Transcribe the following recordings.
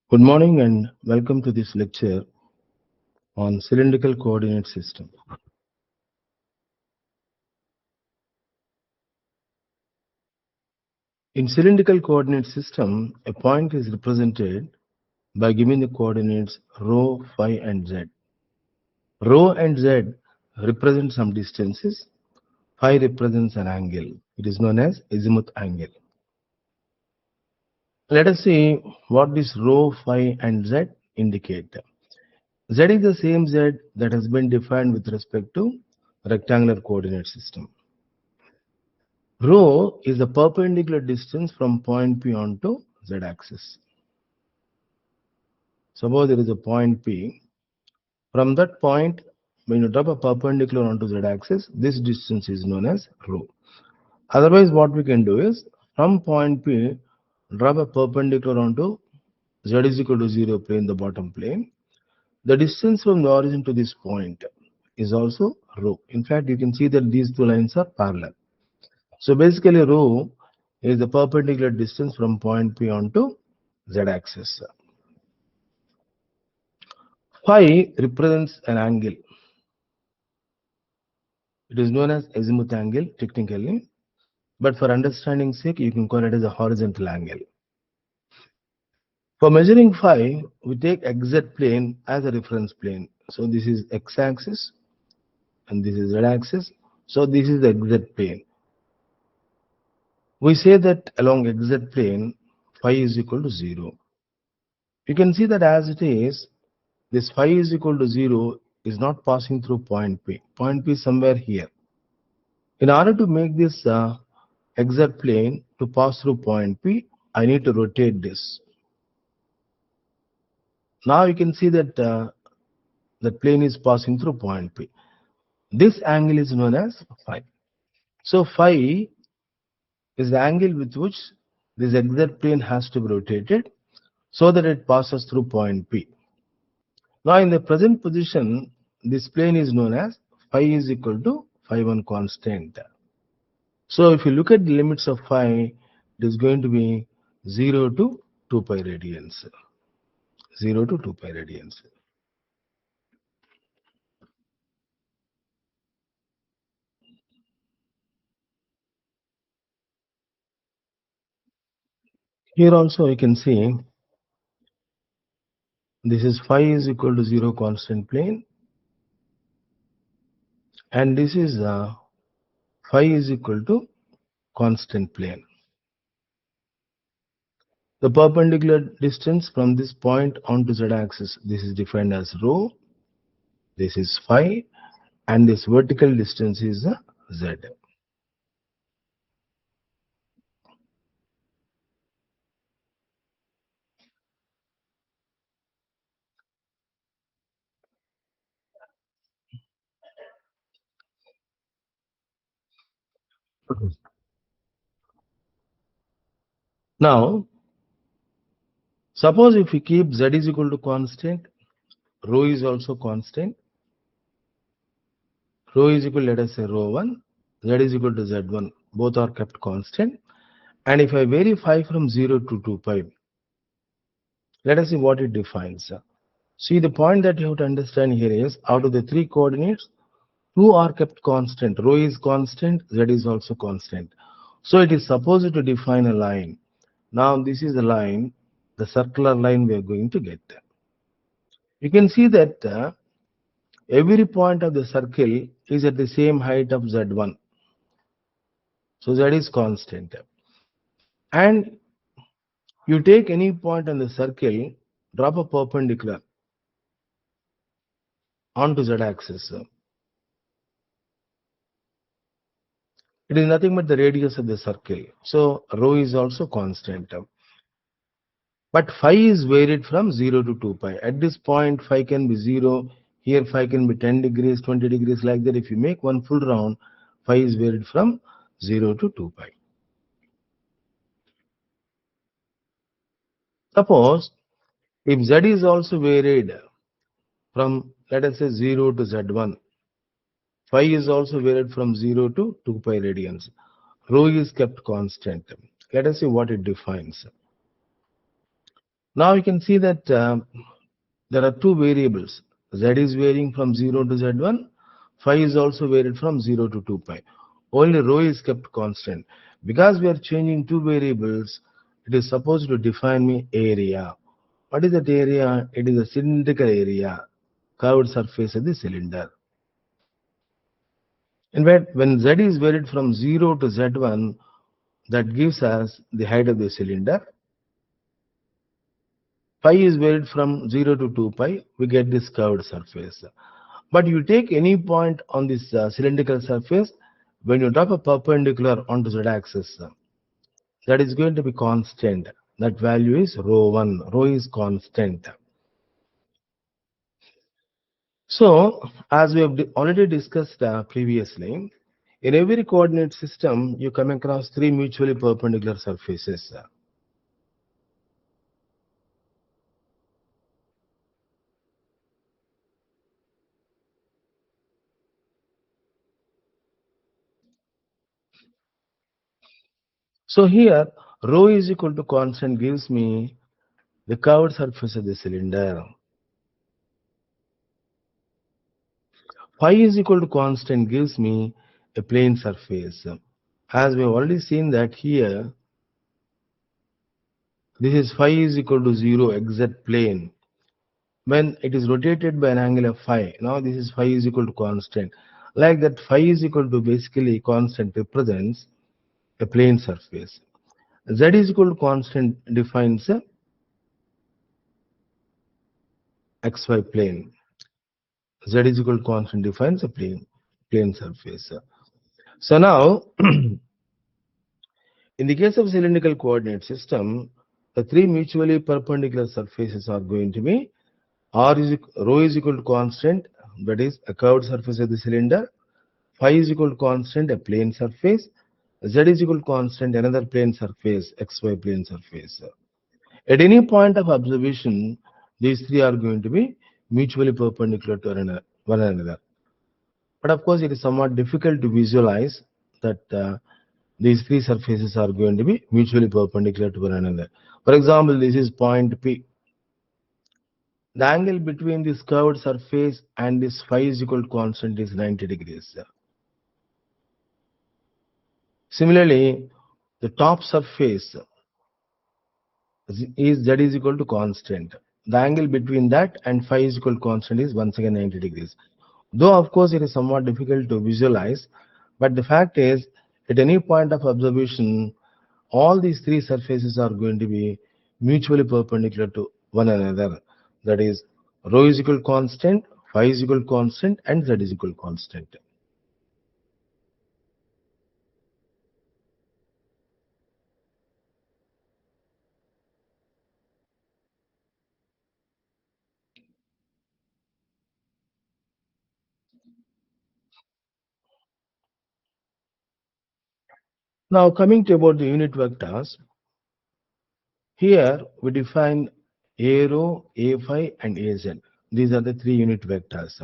Good morning and welcome to this lecture on cylindrical coordinate system. In cylindrical coordinate system, a point is represented by giving the coordinates rho, phi and z. Rho and z represent some distances, phi represents an angle. It is known as azimuth angle. Let us see what this rho, phi and z indicate. Z is the same z that has been defined with respect to rectangular coordinate system. Rho is the perpendicular distance from point P onto z-axis. Suppose there is a point P. From that point, when you drop a perpendicular onto z-axis, this distance is known as rho. Otherwise, what we can do is, from point P, drop a perpendicular onto z is equal to 0 plane, the bottom plane. The distance from the origin to this point is also rho. In fact, you can see that these two lines are parallel. So basically, rho is the perpendicular distance from point P onto z-axis. Phi represents an angle. It is known as azimuth angle technically, but for understanding sake, you can call it as a horizontal angle. For measuring phi, we take xz plane as a reference plane. So this is x-axis and this is z-axis. So this is the xz plane. We say that along xz plane, phi is equal to 0. You can see that as it is, this phi is equal to 0 is not passing through point P. Point P is somewhere here. In order to make this xz plane to pass through point P, I need to rotate this. Now you can see that the plane is passing through point P. This angle is known as phi. So phi is the angle with which this xz plane has to be rotated so that it passes through point P. Now in the present position, this plane is known as phi is equal to phi1 constant. So if you look at the limits of phi, it is going to be 0 to 2 pi radians. 0 to 2 pi radians. Here also you can see this is phi is equal to 0 constant plane, and this is phi is equal to constant plane. The perpendicular distance from this point onto z-axis, this is defined as rho, this is phi, and this vertical distance is z. Now, suppose if we keep z is equal to constant, rho is also constant. Rho is equal, let us say rho 1, z is equal to z1. Both are kept constant. And if I vary phi from 0 to 2 pi, let us see what it defines. See, the point that you have to understand here is, out of the three coordinates, two are kept constant. Rho is constant, z is also constant. So it is supposed to define a line. Now this is the line, the circular line we are going to get. You can see that every point of the circle is at the same height of z1. So z is constant. And you take any point on the circle, drop a perpendicular onto z-axis. It is nothing but the radius of the circle. So rho is also constant. But phi is varied from 0 to 2 pi. At this point, phi can be 0. Here, phi can be 10 degrees, 20 degrees, like that. If you make one full round, phi is varied from 0 to 2 pi. Suppose if z is also varied from, let us say, 0 to z1, phi is also varied from 0 to 2 pi radians. Rho is kept constant. Let us see what it defines. Now you can see that there are two variables. Z is varying from 0 to Z1. Phi is also varied from 0 to 2 pi. Only rho is kept constant. Because we are changing two variables, it is supposed to define me area. What is that area? It is a cylindrical area, curved surface of the cylinder. In fact, when Z is varied from 0 to Z1, that gives us the height of the cylinder. Pi is varied from 0 to 2 pi, we get this curved surface. But you take any point on this cylindrical surface, when you drop a perpendicular onto z-axis, that is going to be constant. That value is rho1. Rho is constant. So, as we have already discussed previously, in every coordinate system, you come across three mutually perpendicular surfaces. So here, rho is equal to constant gives me the curved surface of the cylinder. Phi is equal to constant gives me a plane surface. As we have already seen that here, this is phi is equal to 0 exact plane. When it is rotated by an angle of phi, now this is phi is equal to constant. Like that, phi is equal to basically constant represents a plane surface. Z is equal to constant defines a xy plane. Z is equal to constant defines a plane surface. So now, in the case of cylindrical coordinate system, the three mutually perpendicular surfaces are going to be rho is equal to constant, that is a curved surface of the cylinder. Phi is equal to constant, a plane surface. Z is equal to constant, another plane surface, xy plane surface. At any point of observation, these three are going to be mutually perpendicular to one another. But of course, it is somewhat difficult to visualize that these three surfaces are going to be mutually perpendicular to one another. For example, this is point P. The angle between this curved surface and this phi is equal to constant is 90 degrees. Similarly, the top surface is Z is equal to constant. The angle between that and phi is equal to constant is once again 90 degrees. Though of course it is somewhat difficult to visualize, but the fact is at any point of observation, all these three surfaces are going to be mutually perpendicular to one another. That is, rho is equal to constant, phi is equal to constant, and Z is equal to constant. Now coming to about the unit vectors, here we define A rho, A phi, and Az. These are the three unit vectors.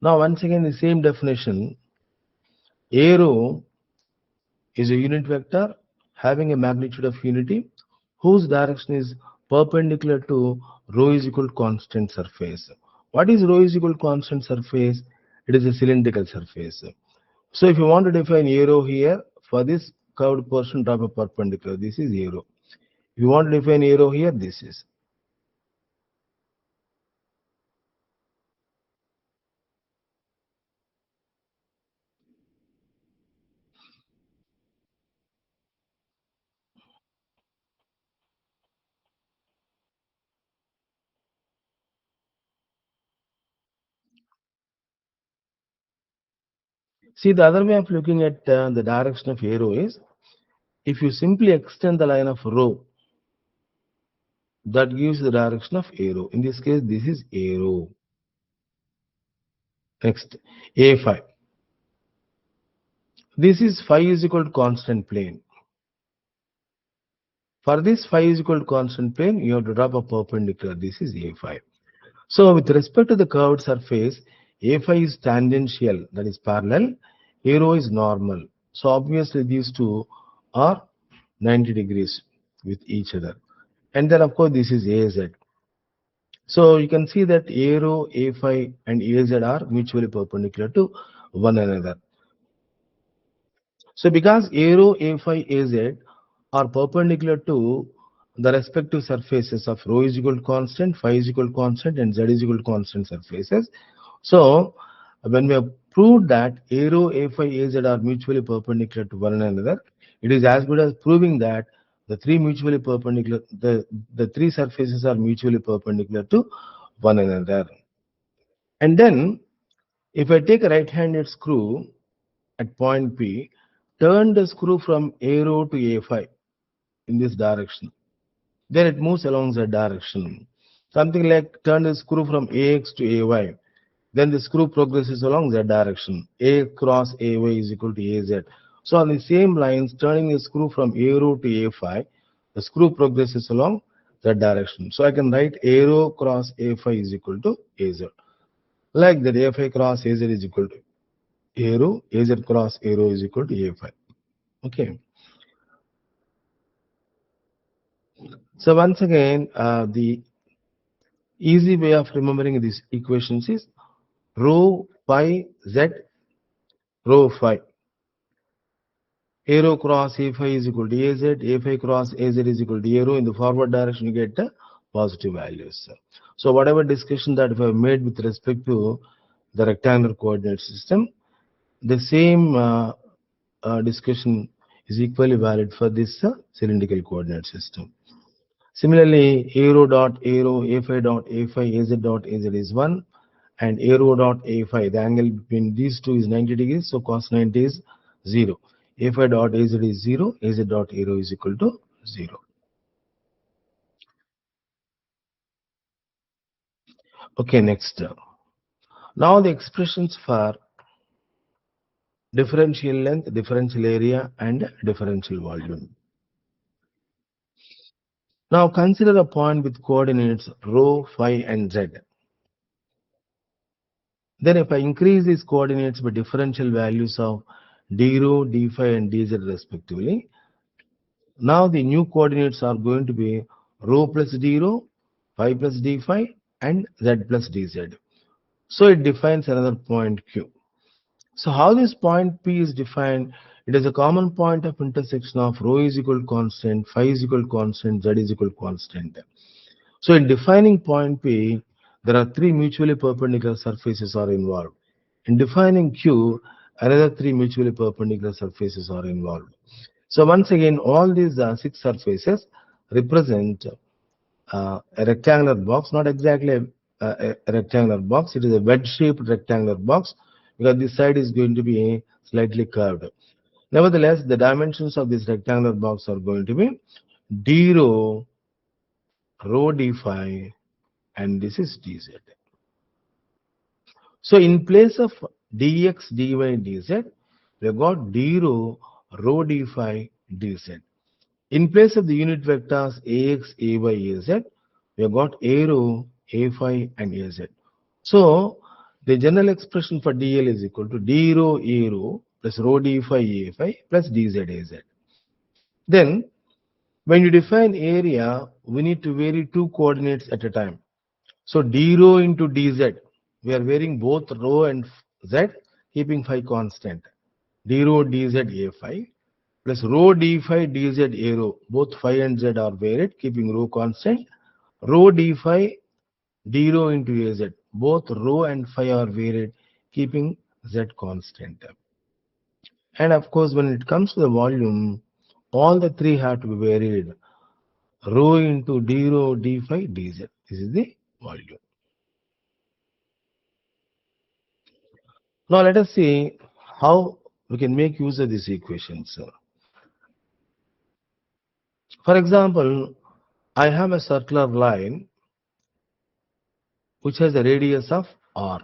Now once again the same definition, A rho is a unit vector having a magnitude of unity whose direction is perpendicular to rho is equal to constant surface. What is rho is equal to constant surface? It is a cylindrical surface. So if you want to define A rho here, for this curved portion drop a perpendicular. This is A rho. If you want to define A rho here, this is. See, the other way of looking at the direction of A rho is, if you simply extend the line of rho, that gives the direction of A rho. In this case, this is A rho. Next, A phi. This is phi is equal to constant plane. For this phi is equal to constant plane, you have to drop a perpendicular. This is A phi. So with respect to the curved surface, A phi is tangential, that is parallel. A rho is normal. So obviously these two are 90 degrees with each other. and then of course this is AZ. So you can see that A rho, A phi and AZ are mutually perpendicular to one another. So because A rho, A phi, AZ are perpendicular to the respective surfaces of rho is equal to constant, phi is equal to constant and Z is equal to constant surfaces. So when we have proved that A rho, A phi, AZ are mutually perpendicular to one another, it is as good as proving that the three mutually perpendicular, the three surfaces are mutually perpendicular to one another. And then if I take a right-handed screw at point P, turn the screw from A rho to A phi in this direction. Then it moves along that direction. Something like turn the screw from AX to AY. Then the screw progresses along that direction. A cross AY is equal to AZ. So on the same lines, turning the screw from A rho to A phi, the screw progresses along that direction. So I can write A rho cross A phi is equal to AZ. Like that, A phi cross AZ is equal to A rho, AZ cross A rho is equal to A phi. Okay. So once again, the easy way of remembering these equations is rho phi z rho phi. A rho cross A phi is equal to AZ, A phi cross AZ is equal to A rho. In the forward direction, you get the positive values. So whatever discussion that we have made with respect to the rectangular coordinate system, the same discussion is equally valid for this cylindrical coordinate system. Similarly, A rho dot A rho, A phi dot A phi, AZ dot AZ is 1, and A rho dot A phi, the angle between these two is 90 degrees, so cos 90 is 0. A phi dot AZ is 0, AZ dot A rho is equal to 0. Okay, next. Now the expressions for differential length, differential area, and differential volume. Now consider a point with coordinates rho, phi, and z. Then if I increase these coordinates by differential values of d rho, d phi and dz respectively, now the new coordinates are going to be rho plus d rho, phi plus d phi and z plus dz. So it defines another point Q. So how this point P is defined? It is a common point of intersection of rho is equal to constant, phi is equal to constant, z is equal to constant. So in defining point P, there are three mutually perpendicular surfaces are involved. In defining Q, another three mutually perpendicular surfaces are involved. So once again, all these six surfaces represent a rectangular box, not exactly a rectangular box. It is a wedge-shaped rectangular box because this side is going to be slightly curved. Nevertheless, the dimensions of this rectangular box are going to be d rho, rho d phi, and this is dz. So in place of dx, dy, dz, we have got d rho, rho d phi, dz. In place of the unit vectors ax, ay, az, we have got a rho, a phi, and az. So the general expression for dl is equal to d rho, a rho plus rho d phi, a phi plus dz, az. Then when you define area, we need to vary two coordinates at a time. So d rho into dz, we are varying both rho and z, keeping phi constant. D rho dz a phi plus rho d phi dz a rho, both phi and z are varied, keeping rho constant. Rho d phi d rho into az, both rho and phi are varied, keeping z constant. And of course, when it comes to the volume, all the three have to be varied. Rho into d rho d phi dz. This is the volume. Now let us see how we can make use of these equations. For example, I have a circular line which has a radius of r.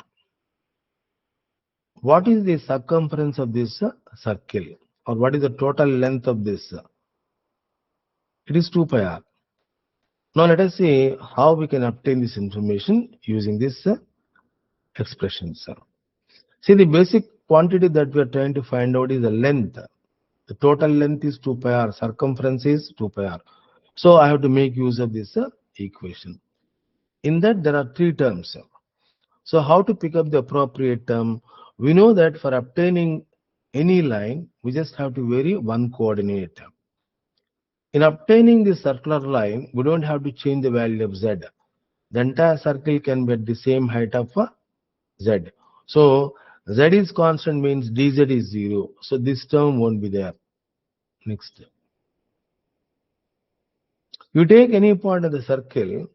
What is the circumference of this circle, or what is the total length of this? It is 2 pi r. Now let us see how we can obtain this information using this expressions. See, the basic quantity that we are trying to find out is the length. The total length is 2 pi r, circumference is 2 pi r. So I have to make use of this equation. In that there are three terms. So how to pick up the appropriate term? We know that for obtaining any line, we just have to vary one coordinate. In obtaining the circular line, we don't have to change the value of z. The entire circle can be at the same height of z. So z is constant means dz is 0. So this term won't be there. Next. You take any point of the circle.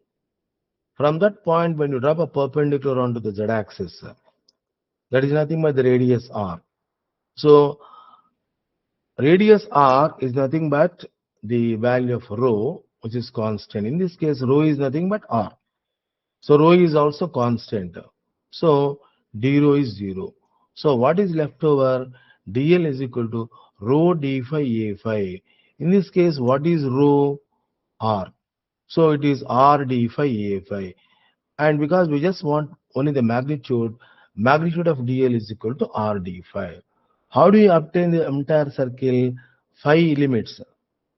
From that point, when you drop a perpendicular onto the z-axis, that is nothing but the radius r. So radius r is nothing but the value of rho, which is constant. In this case, rho is nothing but r. So rho is also constant. So d rho is 0. So what is left over? dl is equal to rho d phi a phi. In this case, what is rho? R. So it is r d phi a phi. And because we just want only the magnitude of dl is equal to r d phi. How do you obtain the entire circle? Phi limits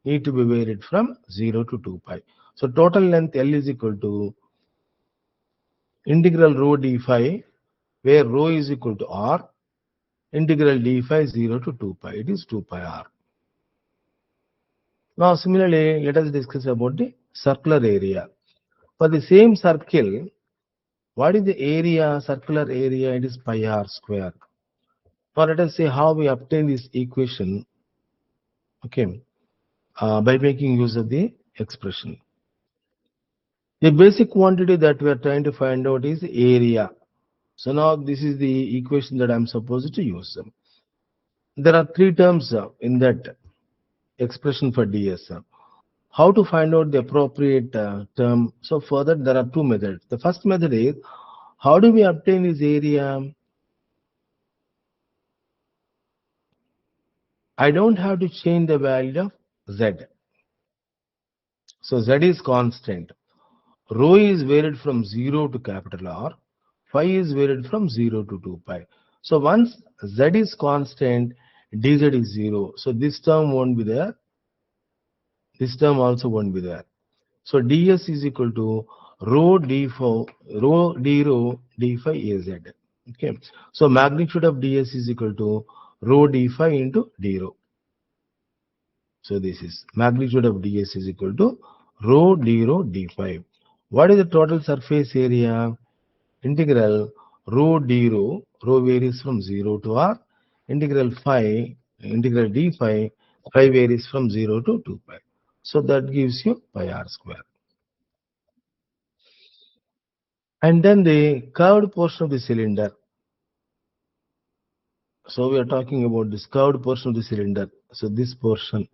need to be varied from 0 to 2 pi. So total length L is equal to integral rho d phi, where rho is equal to r, integral d phi 0 to 2 pi. It is 2 pi r. Now similarly, let us discuss about the circular area. For the same circle, what is the area, circular area? It is pi r square. Now let us see how we obtain this equation, okay, by making use of the expression. The basic quantity that we are trying to find out is area. So now this is the equation that I am supposed to use. There are three terms in that expression for ds. How to find out the appropriate term? So for that there are two methods. The first method is, how do we obtain this area? I don't have to change the value of z. So z is constant. Rho is varied from 0 to capital R. Phi is varied from 0 to 2 pi. So once z is constant, dz is 0. So this term won't be there. This term also won't be there. So ds is equal to rho d phi az. Okay. So magnitude of ds is equal to rho d phi into d rho. So this is magnitude of ds is equal to rho d phi. What is the total surface area? Integral rho d rho varies from 0 to r. Integral d phi varies from 0 to 2 pi. So that gives you pi r square. And then the curved portion of the cylinder. So we are talking about this curved portion of the cylinder. So this portion.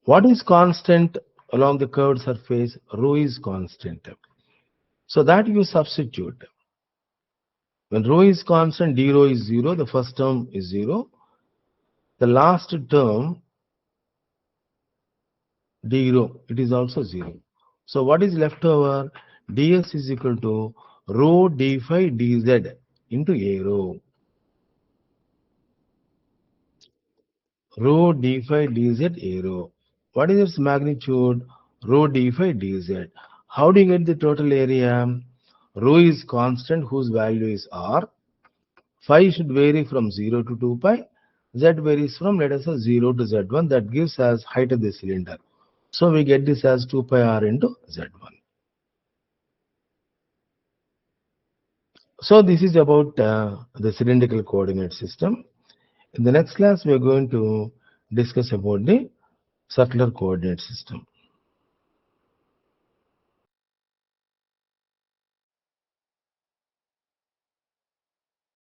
What is constant along the curved surface? Rho is constant. So that you substitute. When rho is constant, d rho is 0. The first term is 0. The last term, d rho, it is also 0. So what is left over? ds is equal to rho d phi dz into a rho. Rho d phi dz a rho. What is its magnitude? Rho d phi dz. How do you get the total area? Rho is constant whose value is r. Phi should vary from 0 to 2 pi. Z varies from, let us say, 0 to z1. That gives us height of the cylinder. So we get this as 2 pi r into z1. So this is about the cylindrical coordinate system. In the next class, we are going to discuss about the circular coordinate system.